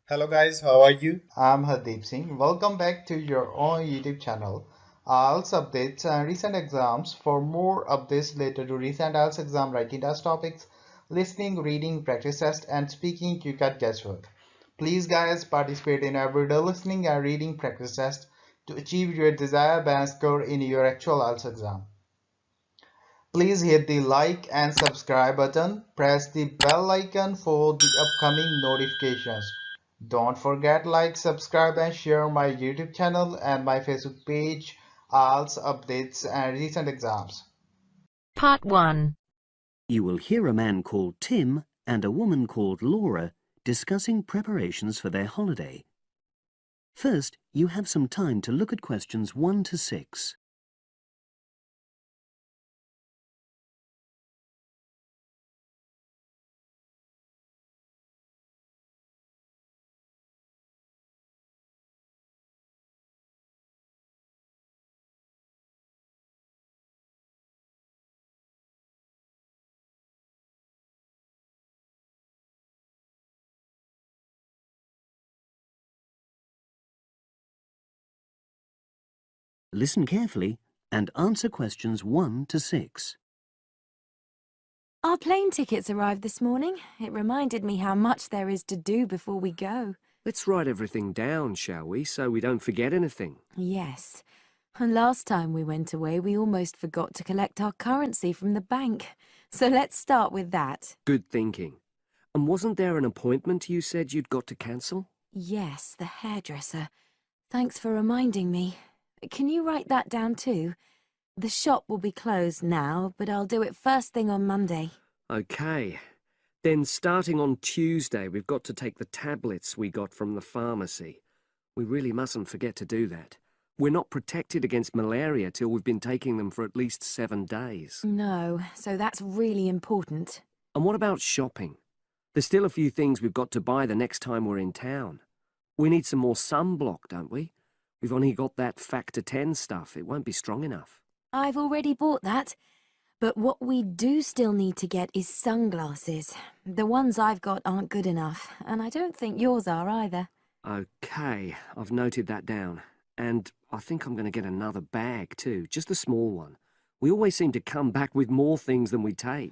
Hello guys, how are you? I'm Hardeep Singh. Welcome back to your own YouTube channel. IELTS updates and recent exams. For more updates related to recent IELTS exam writing test topics, listening, reading, practice test, and speaking, you got guesswork. Please guys participate in everyday listening and reading practice test to achieve your desired band score in your actual IELTS exam. Please hit the like and subscribe button. Press the bell icon for the upcoming notifications. Don't forget like, subscribe and share my YouTube channel and my Facebook page, IELTS updates and recent exams. Part 1. You will hear a man called Tim and a woman called Laura discussing preparations for their holiday. First, you have some time to look at questions 1 to 6. Listen carefully and answer questions 1 to 6. Our plane tickets arrived this morning. It reminded me how much there is to do before we go. Let's write everything down, shall we, so we don't forget anything? Yes. And last time we went away, we almost forgot to collect our currency from the bank. So let's start with that. Good thinking. And wasn't there an appointment you said you'd got to cancel? Yes, the hairdresser. Thanks for reminding me. Can you write that down too? The shop will be closed now, but I'll do it first thing on Monday. Okay. Then starting on Tuesday, we've got to take the tablets we got from the pharmacy. We really mustn't forget to do that. We're not protected against malaria till we've been taking them for at least 7 days. No, so that's really important. And what about shopping? There's still a few things we've got to buy the next time we're in town. We need some more sunblock, don't we? We've only got that factor 10 stuff. It won't be strong enough. I've already bought that. But what we do still need to get is sunglasses. The ones I've got aren't good enough, and I don't think yours are either. Okay, I've noted that down. And I think I'm going to get another bag too, just a small one. We always seem to come back with more things than we take.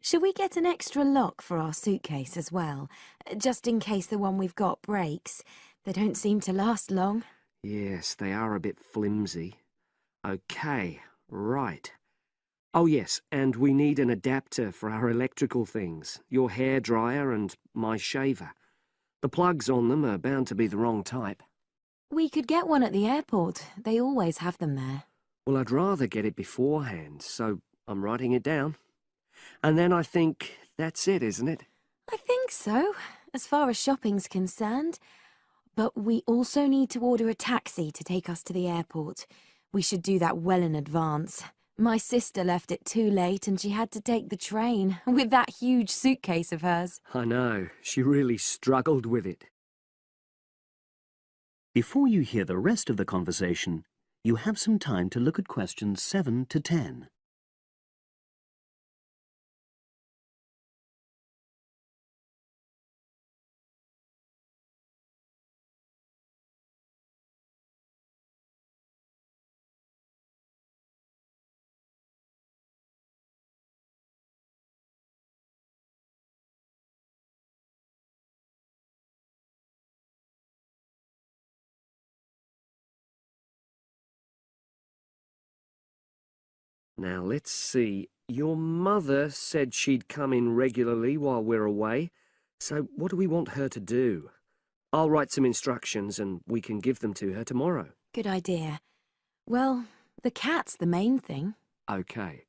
Shall we get an extra lock for our suitcase as well, just in case the one we've got breaks? They don't seem to last long. Yes, they are a bit flimsy. Okay, right. Oh yes, and we need an adapter for our electrical things, your hairdryer and my shaver. The plugs on them are bound to be the wrong type. We could get one at the airport. They always have them there. Well, I'd rather get it beforehand, so I'm writing it down. And then I think that's it, isn't it? I think so, as far as shopping's concerned. But we also need to order a taxi to take us to the airport. We should do that well in advance. My sister left it too late and she had to take the train with that huge suitcase of hers. I know, she really struggled with it. Before you hear the rest of the conversation, you have some time to look at questions 7 to 10. Now, let's see. Your mother said she'd come in regularly while we're away, so what do we want her to do? I'll write some instructions and we can give them to her tomorrow. Good idea. Well, the cat's the main thing. Okay.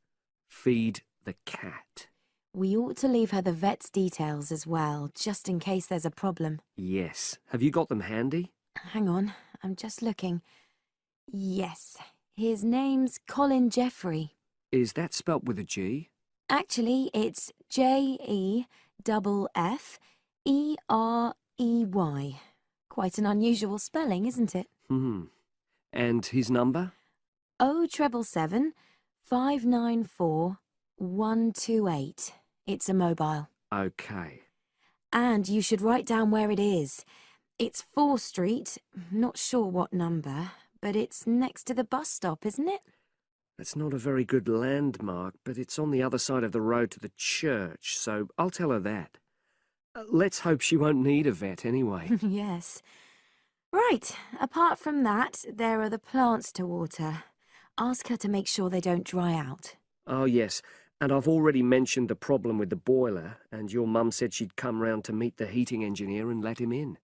Feed the cat. We ought to leave her the vet's details as well, just in case there's a problem. Yes. Have you got them handy? Hang on, I'm just looking. Yes, his name's Colin Jeffrey. Is that spelt with a G? Actually, it's Jeffrey. Quite an unusual spelling, isn't it? And his number? 077 594 128. It's a mobile. Okay. And you should write down where it is. It's 4th Street, not sure what number, but it's next to the bus stop, isn't it? That's not a very good landmark, but it's on the other side of the road to the church, so I'll tell her that. Let's hope she won't need a vet anyway. Yes. Right, apart from that, there are the plants to water. Ask her to make sure they don't dry out. Oh, yes, and I've already mentioned the problem with the boiler, and your mum said she'd come round to meet the heating engineer and let him in.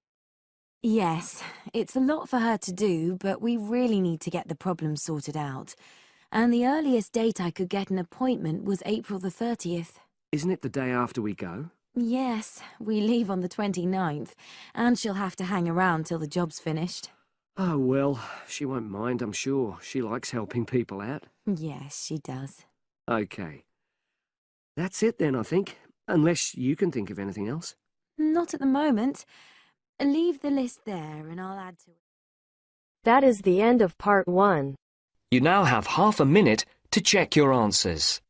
Yes, it's a lot for her to do, but we really need to get the problem sorted out. And the earliest date I could get an appointment was April the 30th. Isn't it the day after we go? Yes, we leave on the 29th, and she'll have to hang around till the job's finished. Oh, well, she won't mind, I'm sure. She likes helping people out. Yes, she does. OK. That's it then, I think. Unless you can think of anything else. Not at the moment. Leave the list there and I'll add to it. That is the end of part 1. You now have half a minute to check your answers.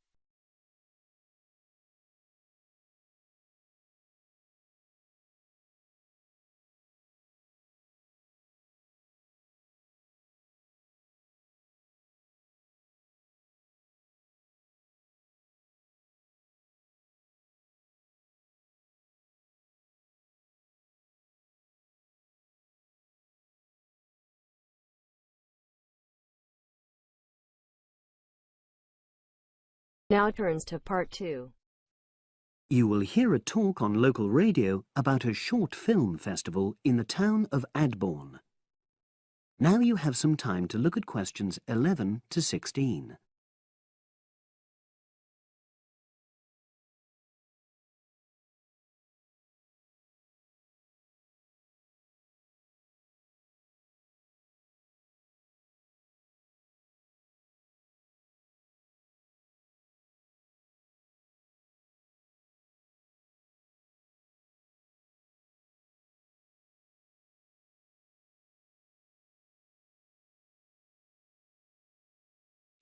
Now turns to part 2. You will hear a talk on local radio about a short film festival in the town of Adborne. Now you have some time to look at questions 11 to 16.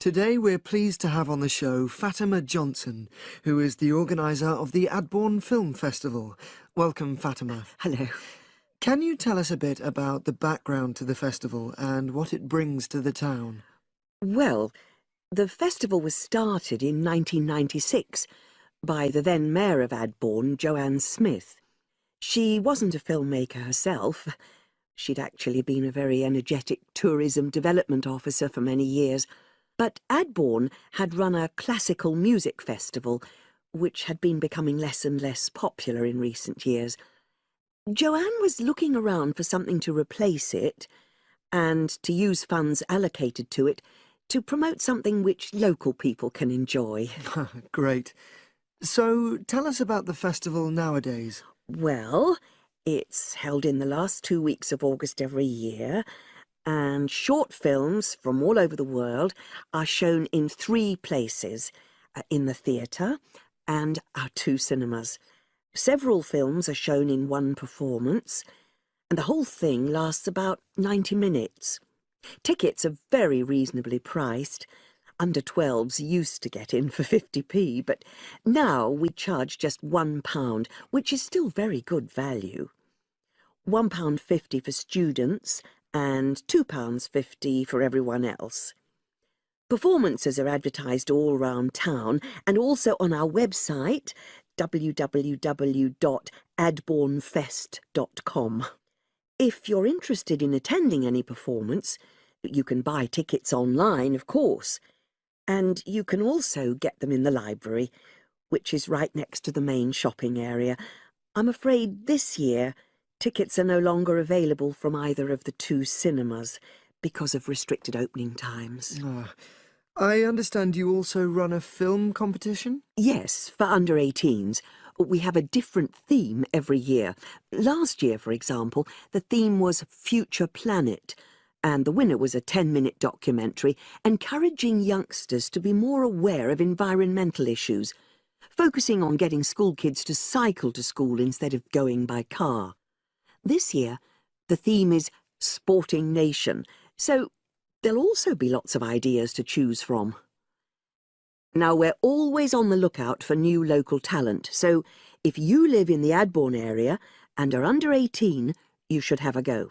Today we're pleased to have on the show Fatima Johnson, who is the organiser of the Adborne Film Festival. Welcome, Fatima. Hello. Can you tell us a bit about the background to the festival and what it brings to the town? Well, the festival was started in 1996 by the then Mayor of Adborne, Joanne Smith. She wasn't a filmmaker herself. She'd actually been a very energetic tourism development officer for many years. But Adborne had run a classical music festival, which had been becoming less and less popular in recent years. Joanne was looking around for something to replace it, and to use funds allocated to it to promote something which local people can enjoy. Great. So tell us about the festival nowadays. Well, it's held in the last 2 weeks of August every year, and short films from all over the world are shown in 3 places, in the theatre and our 2 cinemas. Several films are shown in one performance, and the whole thing lasts about 90 minutes. Tickets are very reasonably priced. Under 12s used to get in for 50p, but now we charge just £1, which is still very good value. £1.50 for students and £2.50 for everyone else. Performances are advertised all round town and also on our website, www.adbornefest.com. If you're interested in attending any performance, you can buy tickets online, of course, and you can also get them in the library, which is right next to the main shopping area. I'm afraid this year tickets are no longer available from either of the 2 cinemas because of restricted opening times. I understand you also run a film competition? Yes, for under 18s. We have a different theme every year. Last year, for example, the theme was Future Planet, and the winner was a 10-minute documentary encouraging youngsters to be more aware of environmental issues, focusing on getting school kids to cycle to school instead of going by car. This year, the theme is Sporting Nation, so there'll also be lots of ideas to choose from. Now, we're always on the lookout for new local talent, so if you live in the Adbourne area and are under 18, you should have a go.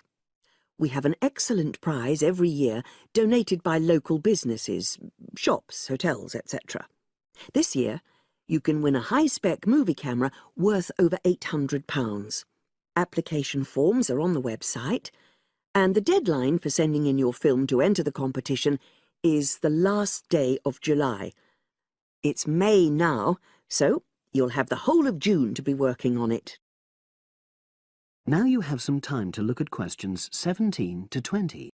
We have an excellent prize every year donated by local businesses, shops, hotels, etc. This year, you can win a high-spec movie camera worth over £800. Application forms are on the website, and the deadline for sending in your film to enter the competition is the last day of July. It's May now, so you'll have the whole of June to be working on it. Now you have some time to look at questions 17 to 20.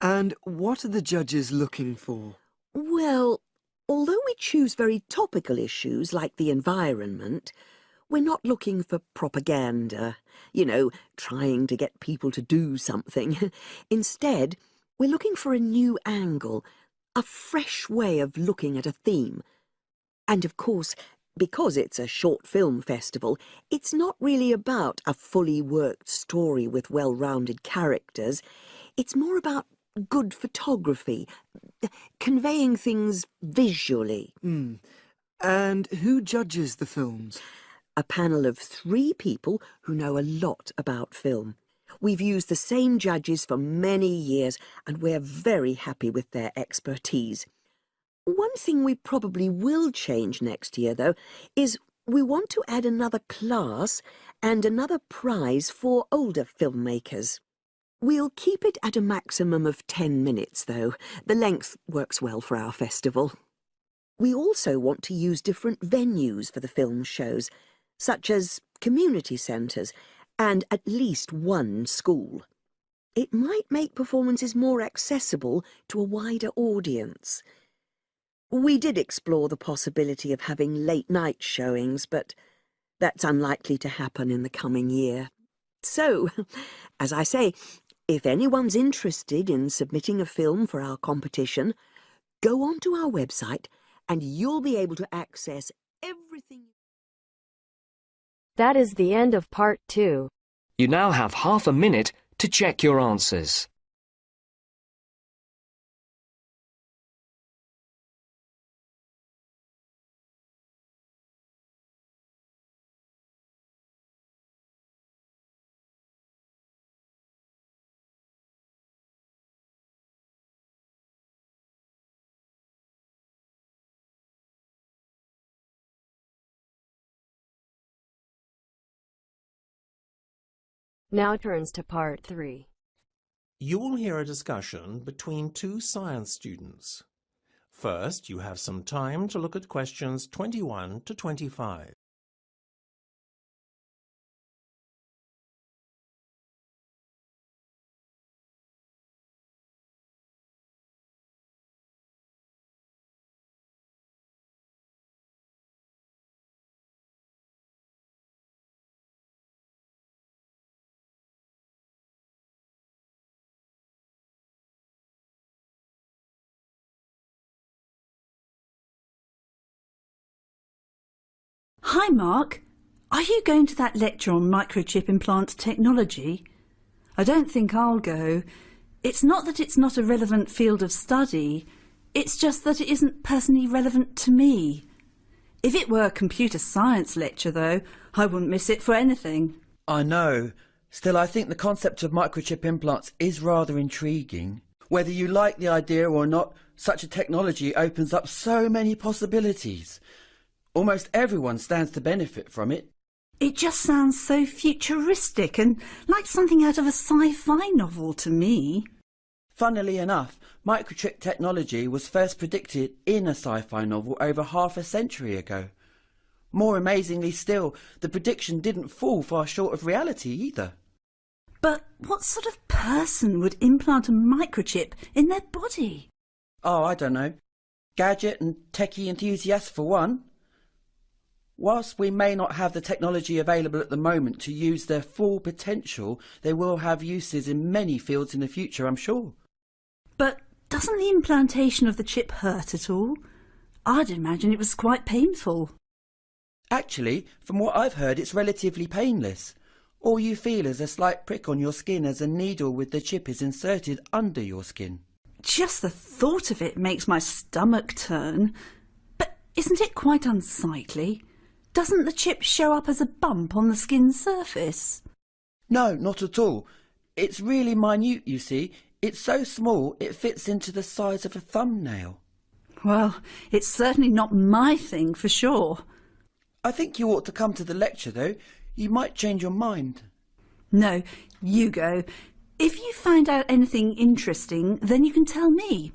And what are the judges looking for? Well, although we choose very topical issues like the environment, we're not looking for propaganda, trying to get people to do something. Instead, we're looking for a new angle, a fresh way of looking at a theme. And of course, because it's a short film festival, it's not really about a fully worked story with well-rounded characters. It's more about good photography, conveying things visually. And who judges the films? A panel of 3 people who know a lot about film. We've used the same judges for many years, and we're very happy with their expertise. One thing we probably will change next year, though, is we want to add another class and another prize for older filmmakers. We'll keep it at a maximum of 10 minutes, though. The length works well for our festival. We also want to use different venues for the film shows, such as community centres and at least one school. It might make performances more accessible to a wider audience. We did explore the possibility of having late-night showings, but that's unlikely to happen in the coming year. So, as I say, if anyone's interested in submitting a film for our competition, go onto our website and you'll be able to access everything. That is the end of part 2. You now have half a minute to check your answers. Now turns to part 3. You will hear a discussion between 2 science students. First, you have some time to look at questions 21 to 25. Hi, Mark. Are you going to that lecture on microchip implant technology? I don't think I'll go. It's not that it's not a relevant field of study. It's just that it isn't personally relevant to me. If it were a computer science lecture, though, I wouldn't miss it for anything. I know. Still, I think the concept of microchip implants is rather intriguing. Whether you like the idea or not, such a technology opens up so many possibilities. Almost everyone stands to benefit from it. It just sounds so futuristic and like something out of a sci-fi novel to me. Funnily enough, microchip technology was first predicted in a sci-fi novel over half a century ago. More amazingly still, the prediction didn't fall far short of reality either. But what sort of person would implant a microchip in their body? Oh, I don't know. Gadget and techie enthusiasts for one. Whilst we may not have the technology available at the moment to use their full potential, they will have uses in many fields in the future, I'm sure. But doesn't the implantation of the chip hurt at all? I'd imagine it was quite painful. Actually, from what I've heard, it's relatively painless. All you feel is a slight prick on your skin as a needle with the chip is inserted under your skin. Just the thought of it makes my stomach turn. But isn't it quite unsightly? Doesn't the chip show up as a bump on the skin surface? No, not at all. It's really minute, you see. It's so small it fits into the size of a thumbnail. Well, it's certainly not my thing for sure. I think you ought to come to the lecture, though. You might change your mind. No, you go. If you find out anything interesting, then you can tell me.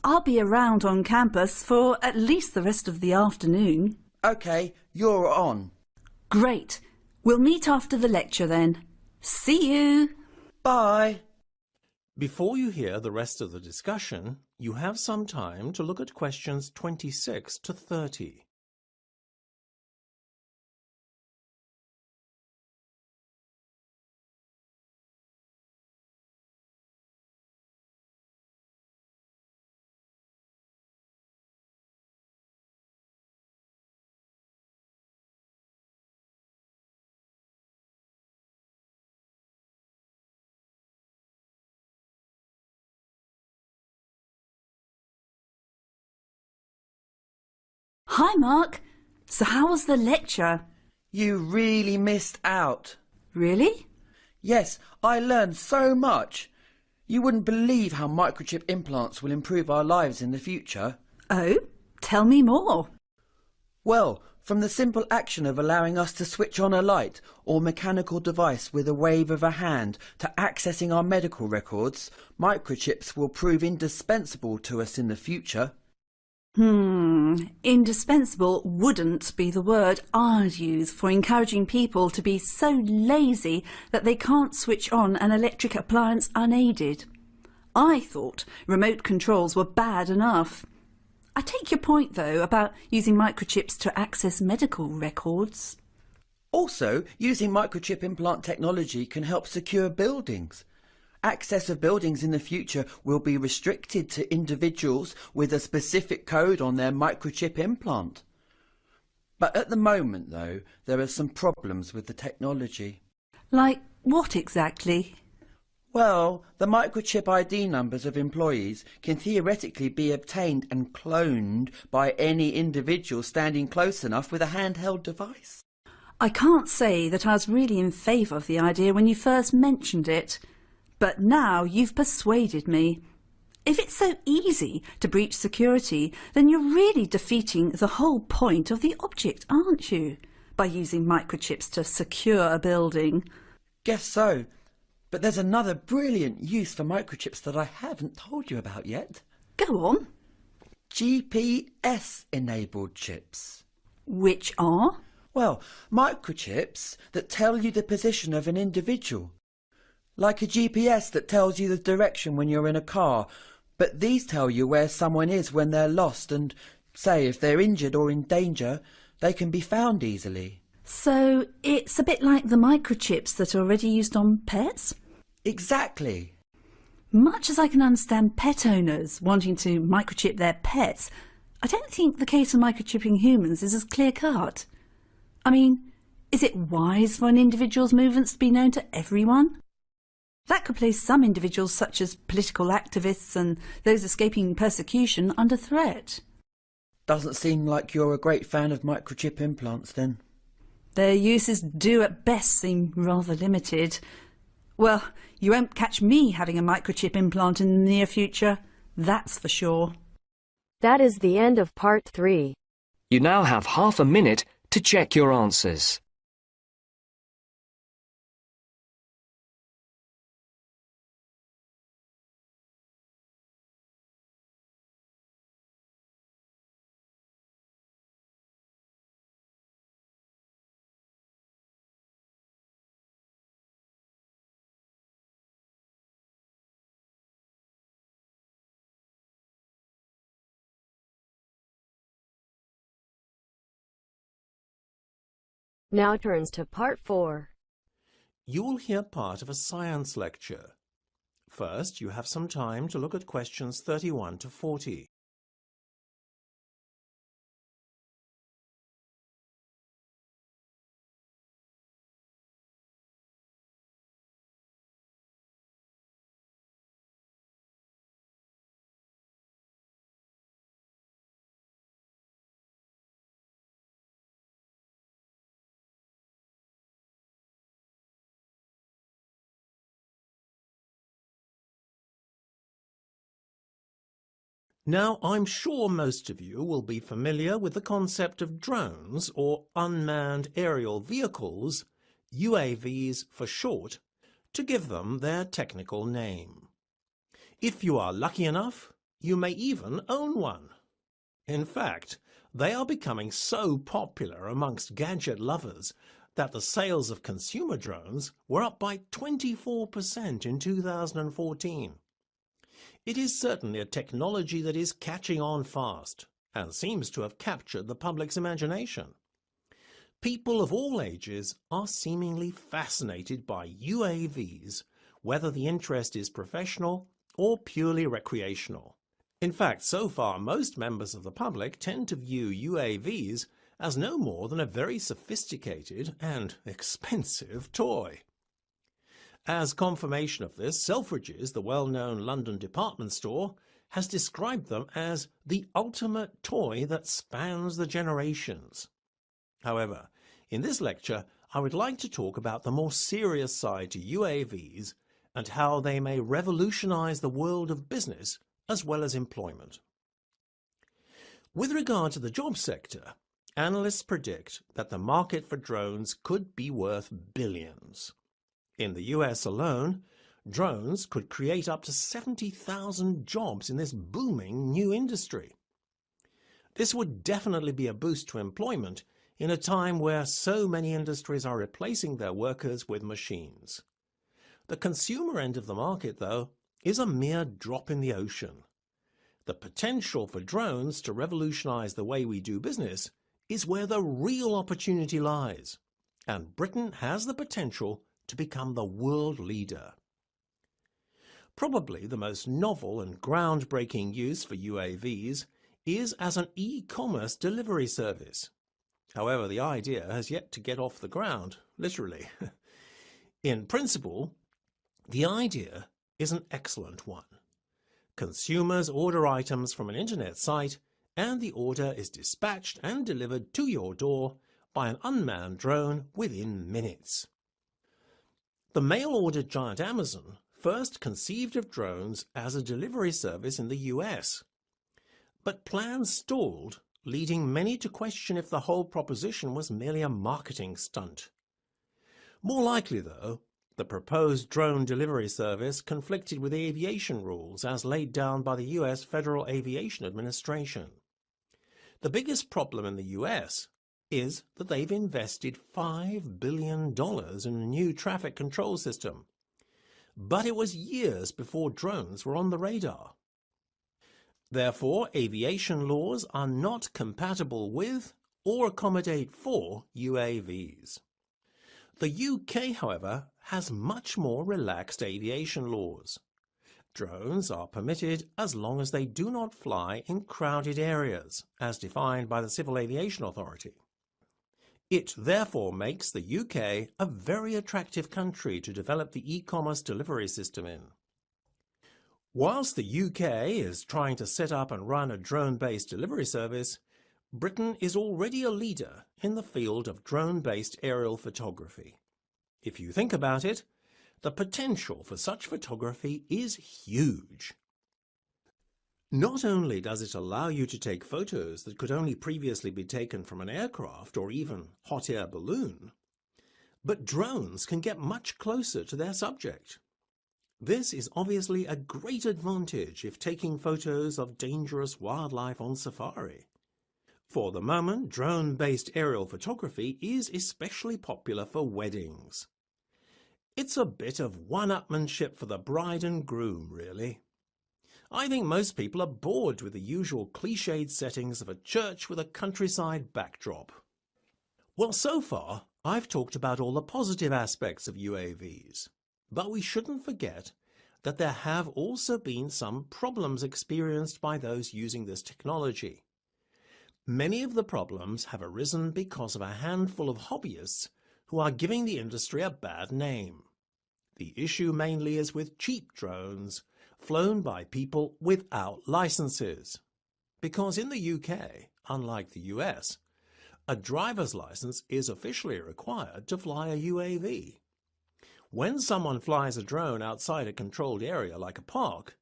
I'll be around on campus for at least the rest of the afternoon. OK, you're on. Great. We'll meet after the lecture then. See you. Bye. Before you hear the rest of the discussion, you have some time to look at questions 26 to 30. Hi, Mark. So how was the lecture? You really missed out. Really? Yes, I learned so much. You wouldn't believe how microchip implants will improve our lives in the future. Oh, tell me more. Well, from the simple action of allowing us to switch on a light or mechanical device with a wave of a hand to accessing our medical records, microchips will prove indispensable to us in the future. Indispensable wouldn't be the word I'd use for encouraging people to be so lazy that they can't switch on an electric appliance unaided. I thought remote controls were bad enough. I take your point, though, about using microchips to access medical records. Also, using microchip implant technology can help secure buildings. Access of buildings in the future will be restricted to individuals with a specific code on their microchip implant. But at the moment, though, there are some problems with the technology. Like what exactly? Well, the microchip ID numbers of employees can theoretically be obtained and cloned by any individual standing close enough with a handheld device. I can't say that I was really in favour of the idea when you first mentioned it. But now you've persuaded me. If it's so easy to breach security, then you're really defeating the whole point of the object, aren't you? By using microchips to secure a building. Guess so. But there's another brilliant use for microchips that I haven't told you about yet. Go on. GPS-enabled chips. Which are? Well, microchips that tell you the position of an individual. Like a GPS that tells you the direction when you're in a car, but these tell you where someone is when they're lost and, say, if they're injured or in danger, they can be found easily. So it's a bit like the microchips that are already used on pets? Exactly. Much as I can understand pet owners wanting to microchip their pets, I don't think the case of microchipping humans is as clear-cut. I mean, is it wise for an individual's movements to be known to everyone? That could place some individuals, such as political activists and those escaping persecution, under threat. Doesn't seem like you're a great fan of microchip implants, then. Their uses do at best seem rather limited. Well, you won't catch me having a microchip implant in the near future, that's for sure. That is the end of part 3. You now have half a minute to check your answers. Now turns to part 4. You will hear part of a science lecture. First, you have some time to look at questions 31 to 40. Now, I'm sure most of you will be familiar with the concept of drones, or unmanned aerial vehicles, UAVs for short, to give them their technical name. If you are lucky enough, you may even own one. In fact, they are becoming so popular amongst gadget lovers that the sales of consumer drones were up by 24% in 2014. It is certainly a technology that is catching on fast and seems to have captured the public's imagination. People of all ages are seemingly fascinated by UAVs, whether the interest is professional or purely recreational. In fact, so far most members of the public tend to view UAVs as no more than a very sophisticated and expensive toy. As confirmation of this, Selfridges, the well-known London department store, has described them as the ultimate toy that spans the generations. However, in this lecture, I would like to talk about the more serious side to UAVs and how they may revolutionize the world of business as well as employment. With regard to the job sector, analysts predict that the market for drones could be worth billions. In the US alone, drones could create up to 70,000 jobs in this booming new industry. This would definitely be a boost to employment in a time where so many industries are replacing their workers with machines. The consumer end of the market, though, is a mere drop in the ocean. The potential for drones to revolutionize the way we do business is where the real opportunity lies, and Britain has the potential to become the world leader. Probably the most novel and groundbreaking use for UAVs is as an e-commerce delivery service. However, the idea has yet to get off the ground, literally. In principle, the idea is an excellent one. Consumers order items from an internet site, and the order is dispatched and delivered to your door by an unmanned drone within minutes. The mail-order giant Amazon first conceived of drones as a delivery service in the US, but plans stalled, leading many to question if the whole proposition was merely a marketing stunt. More likely, though, the proposed drone delivery service conflicted with aviation rules as laid down by the US Federal Aviation Administration. The biggest problem in the US is that they've invested $5 billion in a new traffic control system. But it was years before drones were on the radar. Therefore, aviation laws are not compatible with or accommodate for UAVs. The UK, however, has much more relaxed aviation laws. Drones are permitted as long as they do not fly in crowded areas, as defined by the Civil Aviation Authority. It therefore makes the UK a very attractive country to develop the e-commerce delivery system in. Whilst the UK is trying to set up and run a drone-based delivery service, Britain is already a leader in the field of drone-based aerial photography. If you think about it, the potential for such photography is huge. Not only does it allow you to take photos that could only previously be taken from an aircraft or even hot air balloon, but drones can get much closer to their subject. This is obviously a great advantage if taking photos of dangerous wildlife on safari. For the moment, drone-based aerial photography is especially popular for weddings. It's a bit of one-upmanship for the bride and groom, really. I think most people are bored with the usual cliched settings of a church with a countryside backdrop. Well, so far, I've talked about all the positive aspects of UAVs, but we shouldn't forget that there have also been some problems experienced by those using this technology. Many of the problems have arisen because of a handful of hobbyists who are giving the industry a bad name. The issue mainly is with cheap drones flown by people without licenses. Because in the UK, unlike the US, a driver's license is officially required to fly a UAV. When someone flies a drone outside a controlled area like a park,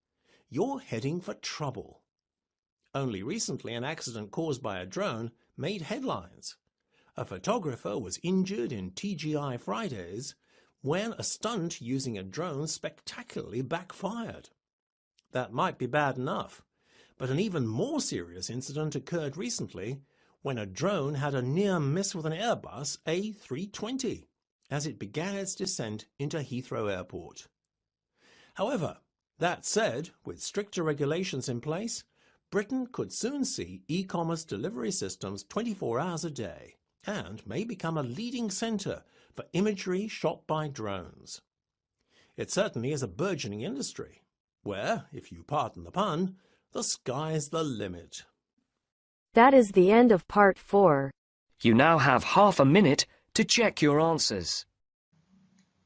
you're heading for trouble. Only recently, an accident caused by a drone made headlines. A photographer was injured in TGI Fridays when a stunt using a drone spectacularly backfired. That might be bad enough, but an even more serious incident occurred recently when a drone had a near miss with an Airbus A320 as it began its descent into Heathrow Airport. However, that said, with stricter regulations in place, Britain could soon see e-commerce delivery systems 24 hours a day and may become a leading centre for imagery shot by drones. It certainly is a burgeoning industry, where, if you pardon the pun, the sky's the limit. That is the end of part 4. You now have half a minute to check your answers.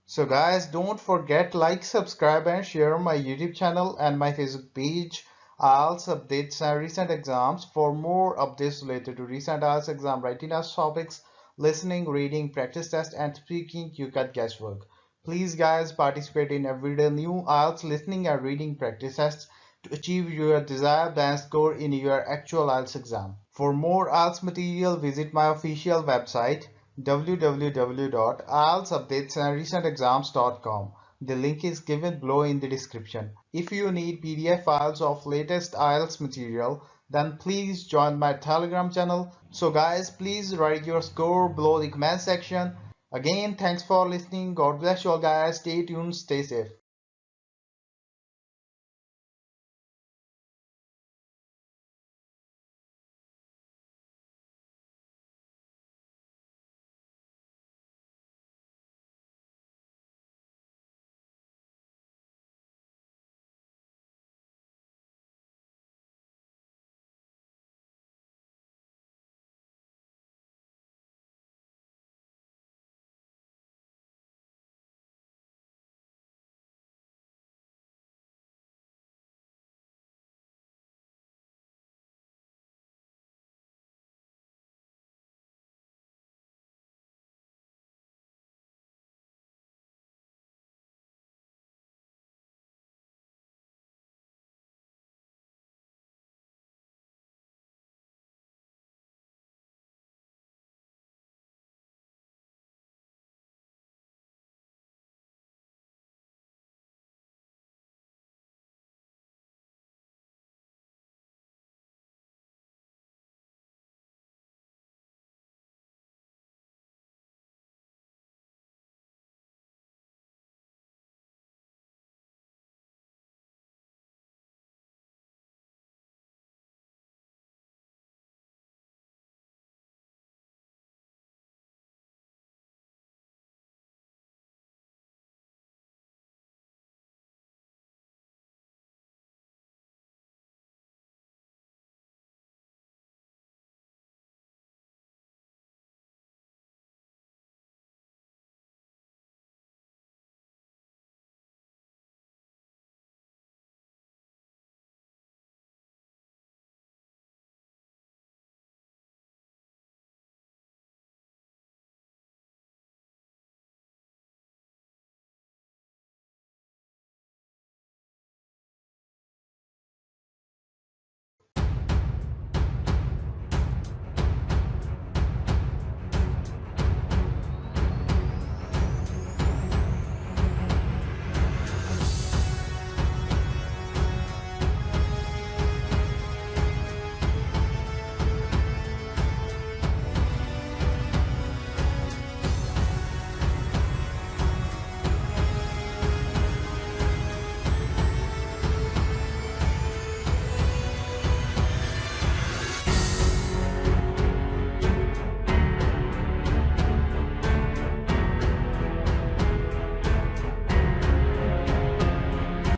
So guys, don't forget like, subscribe and share my YouTube channel and my Facebook page, IELTS updates and recent exams. For more updates related to recent IELTS exam writing test topics, listening, reading, practice test and speaking, you got guesswork. Please guys, participate in everyday new IELTS listening and reading practice tests to achieve your desired band score in your actual IELTS exam. For more IELTS material, visit my official website www.ieltsupdatesandrecentexams.com. The link is given below in the description. If you need PDF files of latest IELTS material, then please join my Telegram channel. So guys, please write your score below the comment section. Again, thanks for listening. God bless you all guys. Stay tuned, stay safe.